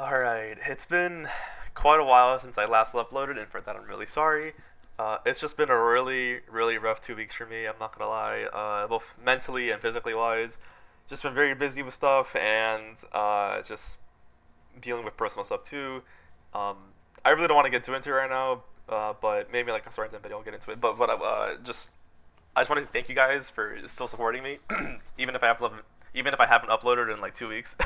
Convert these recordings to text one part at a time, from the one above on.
Alright, it's been quite a while since I last uploaded, and for that I'm really sorry. It's just been a really rough 2 weeks for me, I'm not gonna lie, both mentally and physically wise. Just been very busy with stuff and just dealing with personal stuff too. Um, I really don't want to get too into it right now, but maybe like a story video I'll get into it. I just wanted to thank you guys for still supporting me, even if I have even if I haven't uploaded in like 2 weeks.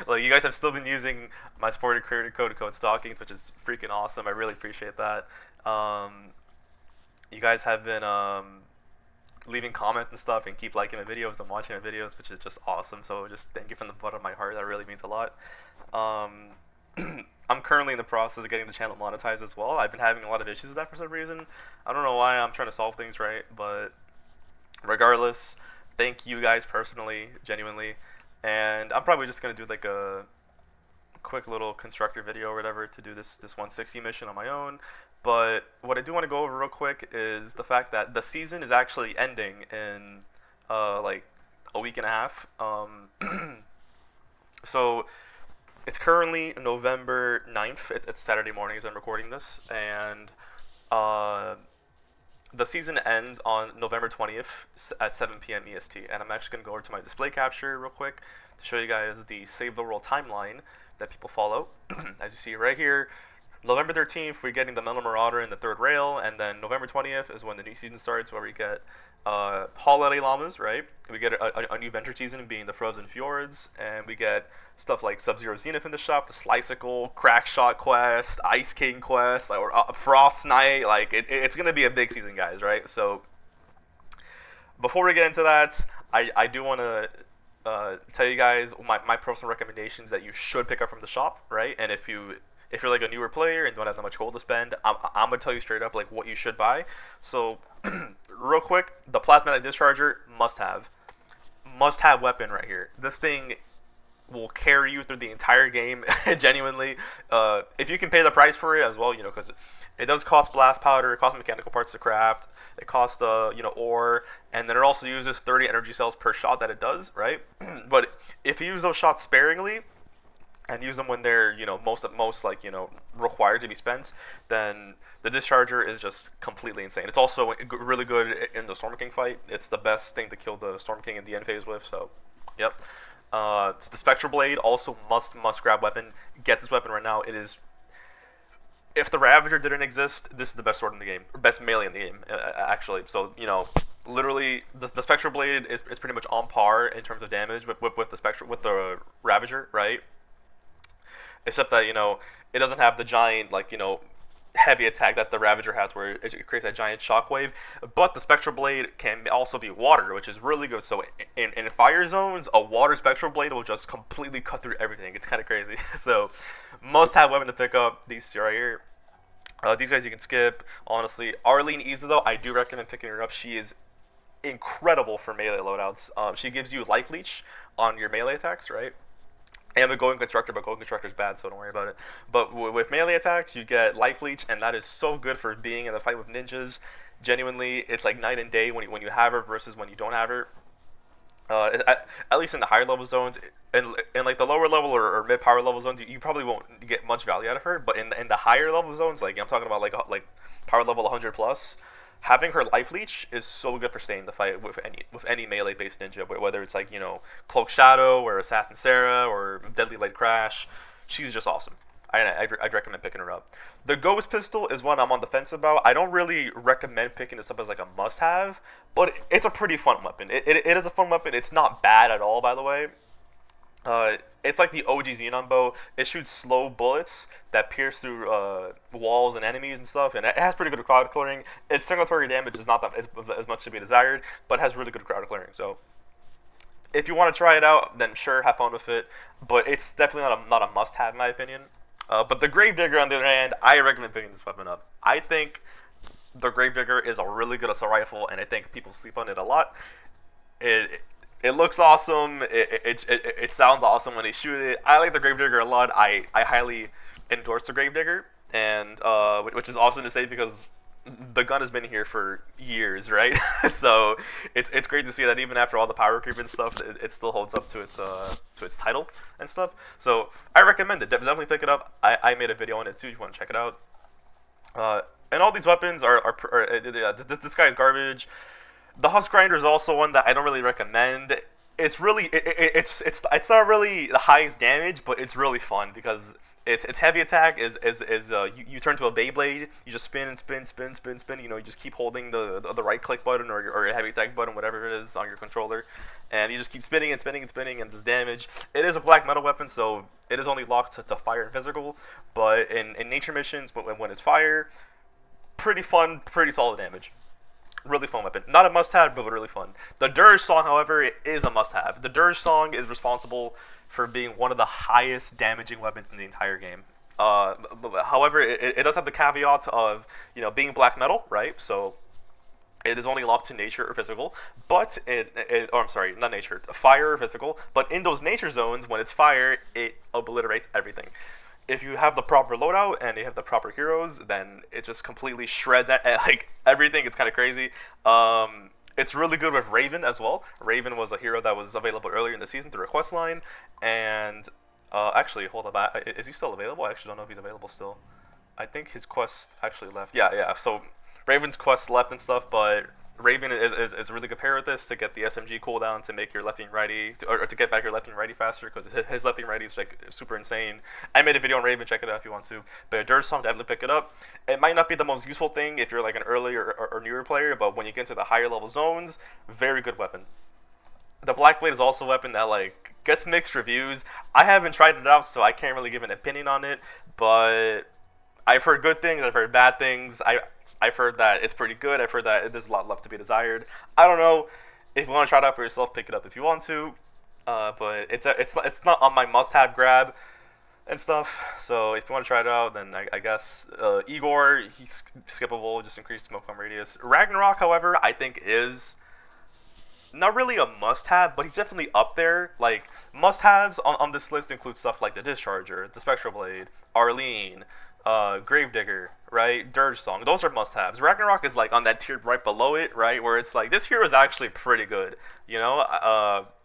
Like you guys have still been using my supported creator code Stockings, which is freaking awesome. I really appreciate that. Um, you guys have been leaving comments and stuff and keep liking my videos and watching my videos, which is just awesome. So just thank you from the bottom of my heart. That really means a lot. Um, I'm currently in the process of getting the channel monetized as well. I've been having a lot of issues with that for some reason. I don't know why. I'm trying to solve things right, but regardless, thank you guys personally, genuinely. And I'm probably just gonna do like a quick little constructor video or whatever to do this 160 mission on my own. But what I do want to go over real quick is the fact that the season is actually ending in like a week and a half. So it's currently November 9th. It's Saturday morning as I'm recording this, and uh, the season ends on November 20th at 7 p.m. EST. And I'm actually going to go over to my display capture real quick to show you guys the Save the World timeline that people follow. As you see right here, November 13th, we're getting the Metal Marauder in the third rail, and then November 20th is when the new season starts, where we get holiday llamas, right? We get a new venture season being the Frozen Fjords, and we get stuff like Sub-Zero Zenith in the shop, the Sliceable, Crackshot Quest, Ice King Quest, or Frost Knight. Like, it's going to be a big season, guys, right? So, before we get into that, I do want to tell you guys my personal recommendations that you should pick up from the shop, right? And if you're like a newer player and don't have that much gold to spend, I'm gonna tell you straight up like what you should buy. So, real quick, the plasmatic discharger must have weapon right here. This thing will carry you through the entire game, genuinely. If you can pay the price for it as well, because it does cost blast powder, it costs mechanical parts to craft, it costs ore, and then it also uses 30 energy cells per shot that it does, right? But if you use those shots sparingly and use them when they're most like required to be spent, then the discharger is just completely insane. It's also really good in the Storm King fight. It's the best thing to kill the Storm King in the end phase with. So, yep. The Spectral Blade also must grab weapon. Get this weapon right now. It is. If the Ravager didn't exist, this is the best sword in the game, or best melee in the game, actually. So literally, the Spectral Blade is pretty much on par in terms of damage with the Ravager, right? Except that it doesn't have the giant heavy attack that the Ravager has, where it creates that giant shockwave. But the Spectral Blade can also be water, which is really good. So in fire zones, a water Spectral Blade will just completely cut through everything. It's kind of crazy. So must have weapon to pick up. These right here. These guys you can skip. Honestly, Arlene Iza though, I do recommend picking her up. She is incredible for melee loadouts. She gives you life leech on your melee attacks, right? And the Golden Constructor, but Golden Constructor is bad, so don't worry about it. But with melee attacks, you get Life Leech, and that is so good for being in the fight with ninjas. Genuinely, it's like night and day when you have her versus when you don't have her. At least in the higher level zones, in like the lower level or mid power level zones, you probably won't get much value out of her. But in the higher level zones, like I'm talking about like power level 100 plus, having her life leech is so good for staying in the fight with any melee based ninja, whether it's like Cloak Shadow or Assassin Sarah or Deadly Light Crash. She's just awesome. I'd recommend picking her up. The Ghost Pistol is one I'm on the fence about. I don't really recommend picking this up as like a must have, but it's a pretty fun weapon. It is a fun weapon. It's not bad at all, by the way. It's like the OG Xenon bow. It shoots slow bullets that pierce through walls and enemies and stuff, and it has pretty good crowd clearing. Its singletory damage is not that as much to be desired, but has really good crowd clearing. So if you want to try it out, then sure, have fun with it. But it's definitely not a must-have in my opinion. But the Gravedigger, on the other hand, I recommend picking this weapon up. I think the Gravedigger is a really good assault rifle, and I think people sleep on it a lot. It looks awesome. It sounds awesome when they shoot it. I like the Gravedigger a lot. I highly endorse the Gravedigger, and which is awesome to say because the gun has been here for years, right? So it's great to see that even after all the power creep and stuff, it still holds up to its title and stuff. So I recommend it. Definitely pick it up. I made a video on it too. If you want to check it out. And all these weapons this guy is garbage. The Husk Grinder is also one that I don't really recommend. It's really it's not really the highest damage, but it's really fun because its heavy attack is you turn to a Beyblade. You just spin and spin, spin, spin, spin. You just keep holding the right click button or your heavy attack button, whatever it is on your controller, and you just keep spinning and spinning and spinning and does damage. It is a black metal weapon, so it is only locked to fire and physical. But in nature missions, when it's fire, pretty fun, pretty solid damage. Really fun weapon. Not a must-have, but really fun. The Dirge Song, however, is a must-have. The Dirge Song is responsible for being one of the highest damaging weapons in the entire game. However, it does have the caveat of being black metal, right? So it is only locked to nature or physical, but I'm sorry, not nature, fire or physical. But in those nature zones, when it's fire, it obliterates everything. If you have the proper loadout and you have the proper heroes, then it just completely shreds like everything. It's kind of crazy. It's really good with Raven as well. Raven was a hero that was available earlier in the season through a quest line, and actually, hold up, is he still available? I actually don't know if he's available still. I think his quest actually left. Yeah. So Raven's quest left and stuff, but Raven is a really good pair with this to get the SMG cooldown to make your lefty and righty, or to get back your lefty and righty faster, because his lefty and righty is like super insane. I made a video on Raven, check it out if you want to. But Dirge Song, definitely pick it up. It might not be the most useful thing if you're like an early or newer player, but when you get into the higher level zones, very good weapon. The Black Blade is also a weapon that like gets mixed reviews. I haven't tried it out, so I can't really give an opinion on it, but I've heard good things, I've heard bad things. I've heard that it's pretty good. I've heard that there's a lot left to be desired. I don't know. If you want to try it out for yourself, pick it up if you want to. But it's not on my must-have grab and stuff. So if you want to try it out, then I guess Igor, he's skippable, just increased smoke bomb radius. Ragnarok, however, I think is not really a must-have, but he's definitely up there. Like, must-haves on this list include stuff like the Discharger, the Spectral Blade, Arlene, Gravedigger, right? Dirge Song. Those are must-haves. Ragnarok is like on that tier right below it, right? Where it's like, this hero is actually pretty good,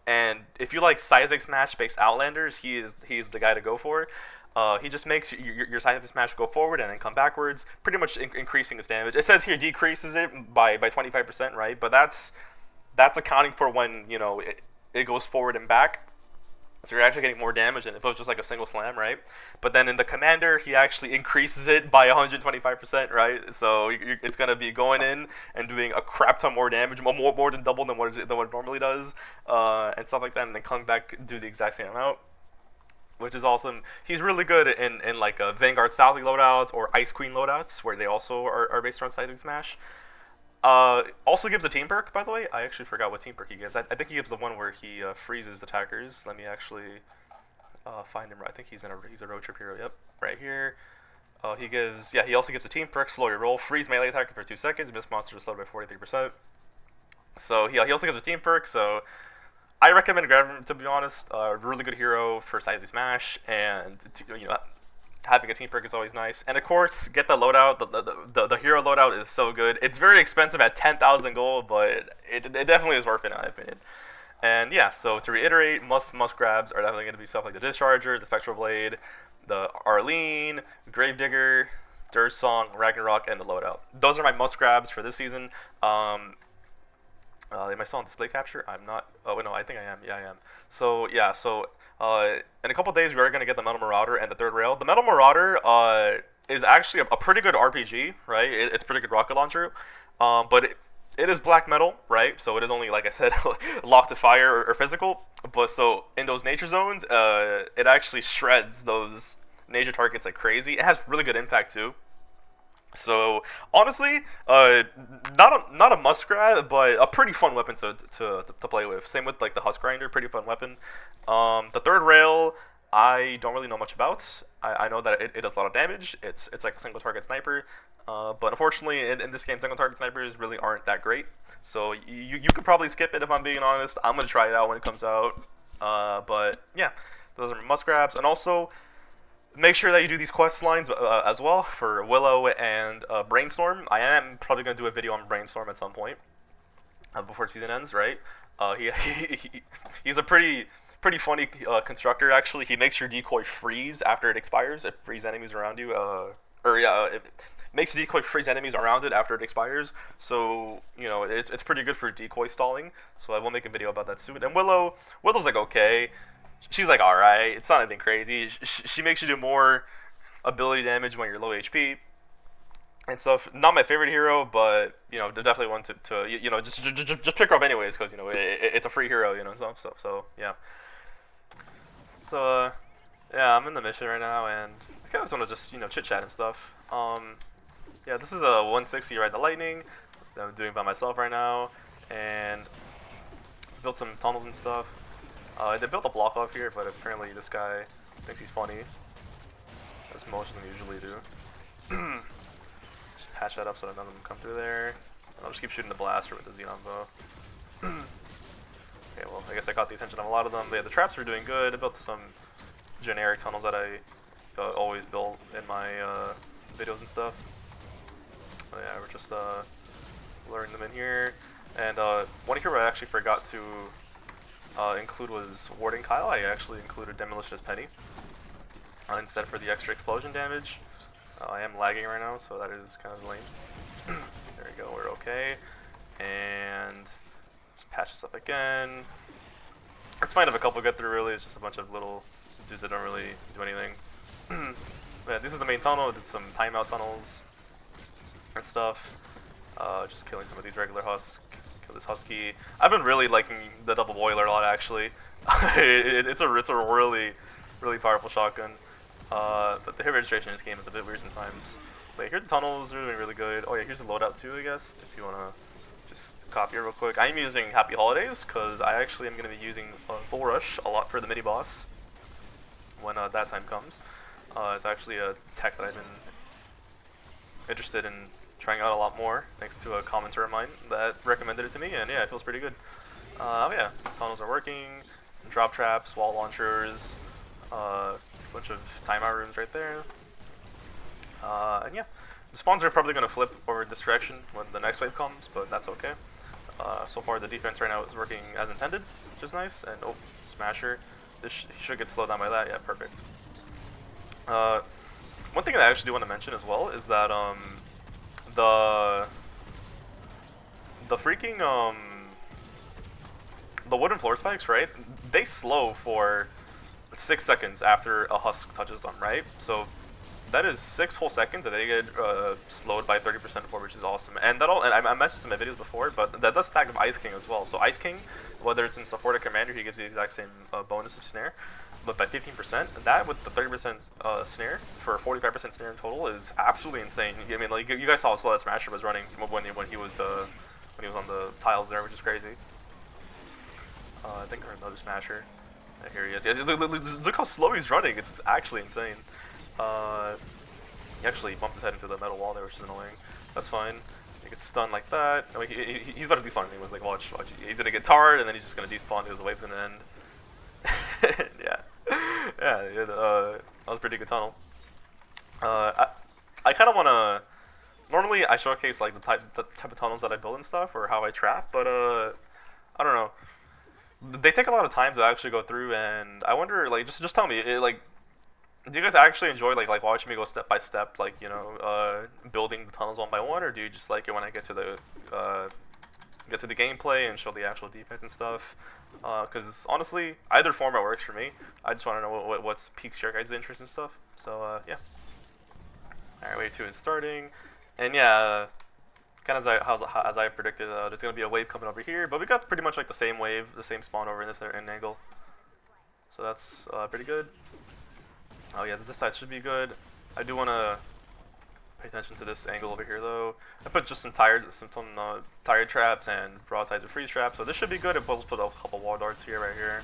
and if you like Seismic Smash based Outlanders, he's the guy to go for. He just makes your Seismic Smash go forward and then come backwards, pretty much increasing its damage. It says here decreases it by 25%, right? But that's accounting for when it goes forward and back. So you're actually getting more damage than if it was just like a single slam, right? But then in the Commander, he actually increases it by 125%, right? So it's going to be going in and doing a crap ton more damage, more than double than what it normally does, and stuff like that, and then coming back do the exact same amount, which is awesome. He's really good in like Vanguard Sally loadouts or Ice Queen loadouts, where they also are based around Seismic Smash. Also gives a team perk, by the way. I actually forgot what team perk he gives. I think he gives the one where he freezes attackers. Let me actually find him. I think he's a road trip hero. Yep, right here. He also gives a team perk, slow your roll, freeze melee attacker for 2 seconds, miss monster slowed by 43%. So he also gives a team perk. So I recommend grabbing him, to be honest. Really good hero for Seismic Smash, and having a team perk is always nice. And of course, get the loadout. The hero loadout is so good. It's very expensive at 10,000 gold, but it definitely is worth it in my opinion. And yeah, so to reiterate, must grabs are definitely going to be stuff like the Discharger, the Spectral Blade, the Arlene, Gravedigger, Dirge Song, Ragnarok, and the loadout. Those are my must grabs for this season. Am I still on display capture? I'm not. Oh no, I think I am. Yeah, I am. So yeah, in a couple of days, we are going to get the Metal Marauder and the third rail. The Metal Marauder is actually a pretty good RPG, right? It's a pretty good rocket launcher, but it is black metal, right? So it is only, like I said, locked to fire or physical. But so in those nature zones, it actually shreds those nature targets like crazy. It has really good impact too. So honestly, not a must grab, but a pretty fun weapon to play with. Same with like the Husk Grinder, pretty fun weapon. The third rail, I don't really know much about. I know that it does a lot of damage. It's like a single target sniper, but unfortunately in this game, single target snipers really aren't that great. So you can probably skip it if I'm being honest. I'm gonna try it out when it comes out. But yeah, those are must grabs, and also make sure that you do these quest lines as well for Willow and Brainstorm. I am probably going to do a video on Brainstorm at some point before season ends, right? He's a pretty funny constructor, actually. He makes your decoy freeze after it expires. It freezes enemies around you. It makes the decoy freeze enemies around it after it expires. So, you know, it's pretty good for decoy stalling. So I will make a video about that soon. And Willow's like okay. She's like alright. It's not anything crazy. She makes you do more ability damage when you're low HP and stuff. Not my favorite hero, but you know, definitely one to you know, just pick her up anyways, because you know it's a free hero, you know, so yeah. So yeah, I'm in the mission right now, and I kind of just want to just, you know, chit chat and stuff. Yeah, this is a 160 Ride the Lightning that I'm doing by myself right now, and built some tunnels and stuff. They built a block off here, but apparently this guy thinks he's funny, as most of them usually do. Just patch that up so that none of them come through there. I'll just keep shooting the blaster with the Xenon bow. Okay, well, I guess I caught the attention of a lot of them. But yeah, the traps were doing good. I built some generic tunnels that I always build in my videos and stuff. Oh yeah, we're just luring them in here. And one hero I actually forgot to include was Warding Kyle. I actually included Demolitionist Penny instead for the extra explosion damage. I am lagging right now, so that is kind of lame. There we go, we're okay. And just patch this up again. It's fine if a couple get through, really. It's just a bunch of little dudes that don't really do anything. Yeah, this is the main tunnel. I did some timeout tunnels and stuff. Just killing some of these regular husks. Kill this husky. I've been really liking the double boiler a lot, actually. It's a really powerful shotgun. But the hit registration in this game is a bit weird sometimes. But here the tunnels are doing really good. Oh yeah, here's the loadout too, I guess, if you wanna just copy it real quick. I'm using Happy Holidays because I actually am gonna be using Bull Rush a lot for the mini boss when that time comes. It's actually a tech that I've been interested in trying out a lot more, thanks to a commenter of mine that recommended it to me, and yeah, it feels pretty good. Oh yeah, tunnels are working, drop traps, wall launchers, bunch of timeout rooms right there. And yeah, the spawns are probably going to flip over this direction when the next wave comes, but that's okay. So far the defense right now is working as intended, which is nice. And oh, Smasher. He should get slowed down by that. Yeah, perfect. One thing that I actually do want to mention as well is that the freaking the wooden floor spikes, right? They slow for 6 seconds after a husk touches them, right? So that is 6 whole seconds that they get slowed by 30% for, which is awesome. And I mentioned this in my videos before, but that does stack with Ice King as well. So Ice King, whether it's in support or commander, he gives you the exact same bonus of snare, but by 15%. That with the 30% snare for 45% snare in total is absolutely insane. I mean, like you guys saw how slow that Smasher was running when he was on the tiles there, which is crazy. I think I heard another Smasher. Here he is. Yeah, look how slow he's running. It's actually insane. He actually bumped his head into the metal wall there, which is annoying. That's fine. He gets stunned like that. No, he's about to despawn. He was like, watch. He's gonna get tarred, and then he's just gonna despawn because the wave's gonna end. yeah. That was a pretty good tunnel. I kind of wanna. Normally, I showcase like the type of tunnels that I build and stuff, or how I trap, but I don't know. They take a lot of time to actually go through, and I wonder, like, just tell me, like, do you guys actually enjoy like watching me go step by step, like, you know, building the tunnels one by one, or do you just like it when I get to the gameplay and show the actual defense and stuff? Because honestly, either format works for me. I just want to know what's piques your guys' interest and stuff. So yeah. All right, wave 2 is starting, and yeah. Kind of as I predicted, there's going to be a wave coming over here, but we got pretty much like the same wave, the same spawn over in this end angle. So that's pretty good. Oh yeah, this side should be good. I do want to pay attention to this angle over here though. I put just some tire traps and broadsides and freeze traps, so this should be good. I both put a couple wall darts here, right here.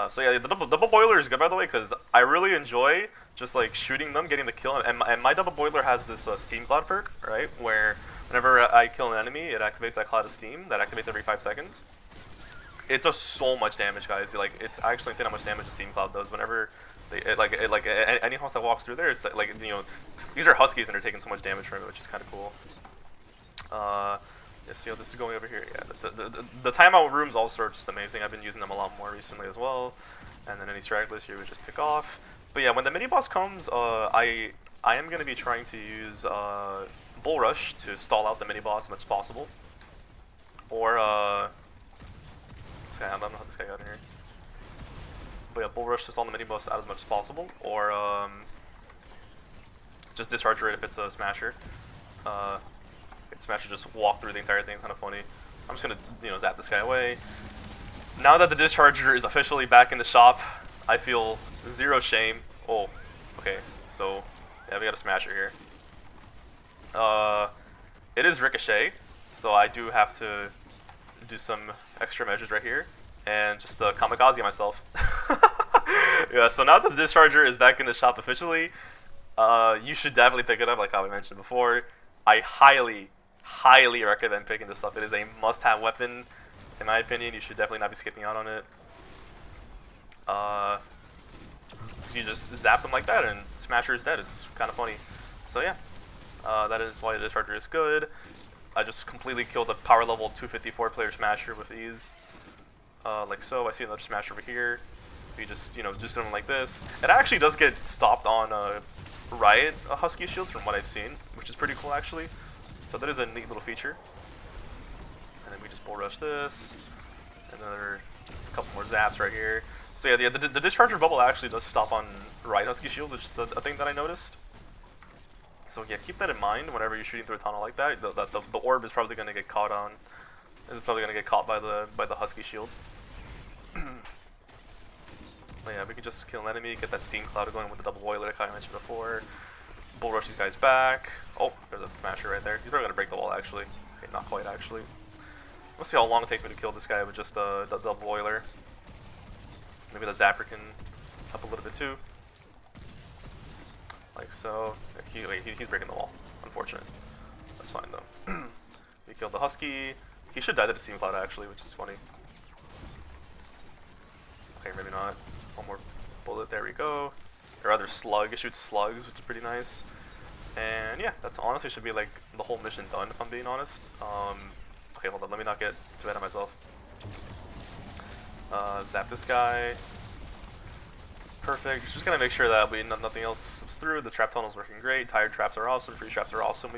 So yeah, the double boiler is good, by the way, because I really enjoy just like shooting them, getting the kill, and my double boiler has this steam cloud perk, right, where whenever I kill an enemy, it activates that cloud of steam that activates every 5 seconds. It does so much damage, guys. Like, it's actually insane how much damage the steam cloud does. Whenever Any house that walks through there, it's like these are huskies and they're taking so much damage from it, which is kind of cool. Yes, this is going over here. Yeah, the timeout rooms also are just amazing. I've been using them a lot more recently as well. And then any stragglers you would just pick off. But yeah, when the mini boss comes, I am gonna be trying to use Bull Rush to stall out the mini boss as much as possible. Or this guy, I don't know how this guy got in here. But yeah, Bull Rush to stall the mini boss out as much as possible, or just Discharger it if it's a Smasher. Smasher just walk through the entire thing. It's kind of funny. I'm just gonna zap this guy away. Now that the Discharger is officially back in the shop, I feel zero shame. Oh, okay. So yeah, we got a Smasher here. It is Ricochet, so I do have to do some extra measures right here and just kamikaze myself. Yeah. So now that the Discharger is back in the shop officially, you should definitely pick it up, like how I mentioned before. I highly recommend picking this up. It is a must-have weapon, in my opinion. You should definitely not be skipping out on it. You just zap them like that, and Smasher is dead. It's kind of funny. So yeah, that is why the Discharger is good. I just completely killed a power level 254 player Smasher with ease, like so. I see another Smasher over here. You just just do them like this. It actually does get stopped on Riot Husky shields from what I've seen, which is pretty cool actually. So that is a neat little feature. And then we just Bull Rush this. Another couple more zaps right here. So yeah, the Discharger bubble actually does stop on Riot Husky shields, which is a thing that I noticed. So yeah, keep that in mind whenever you're shooting through a tunnel like that. The orb is probably going to get caught on. It's probably going to get caught by the Husky shield. But yeah, we can just kill an enemy, get that steam cloud going with the double boiler like I mentioned before. Bull Rush these guys back. Oh, there's a Smasher right there. He's probably gonna break the wall actually. Okay, not quite actually. Let's see how long it takes me to kill this guy with just the double boiler. Maybe the Zapper can help a little bit too. Like so. He's breaking the wall. Unfortunate. That's fine though. We killed the Husky. He should die to the steam cloud actually, which is funny. Okay, maybe not. One more bullet, there we go. Or rather slug, it shoots slugs, which is pretty nice. And yeah, that's honestly should be like the whole mission done if I'm being honest. Okay, hold on, let me not get too ahead of myself. Zap this guy. Perfect, just gonna make sure that nothing else slips through. The trap tunnel's working great, tired traps are awesome, free traps are awesome.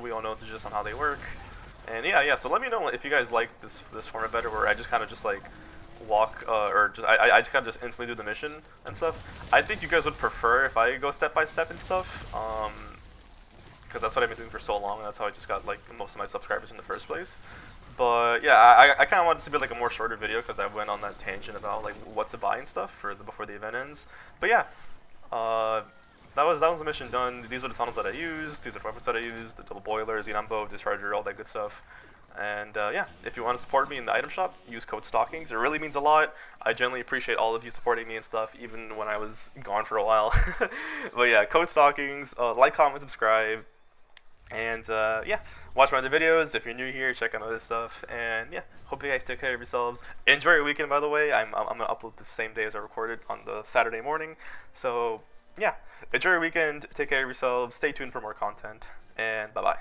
We all know just on how they work. And yeah, so let me know if you guys like this format better, where I just kind of just like walk or just I just kind of just instantly do the mission and stuff. I think you guys would prefer if I go step by step and stuff, because that's what I've been doing for so long, and that's how I just got like most of my subscribers in the first place. But yeah, I kind of wanted this to be like a more shorter video because I went on that tangent about like what to buy and stuff before the event ends. But yeah, that was the mission done. These are the tunnels that I used. These are the weapons that I used. The double boilers, Xenambo, Discharger, all that good stuff. And yeah, if you want to support me in the item shop, use code STOCKINGS. It really means a lot. I generally appreciate all of you supporting me and stuff, even when I was gone for a while. But yeah, code STOCKINGS. Like, comment, subscribe. And yeah, watch my other videos. If you're new here, check out other stuff. And yeah, hope you guys take care of yourselves. Enjoy your weekend, by the way. I'm going to upload the same day as I recorded on the Saturday morning. So yeah, enjoy your weekend. Take care of yourselves. Stay tuned for more content. And bye-bye.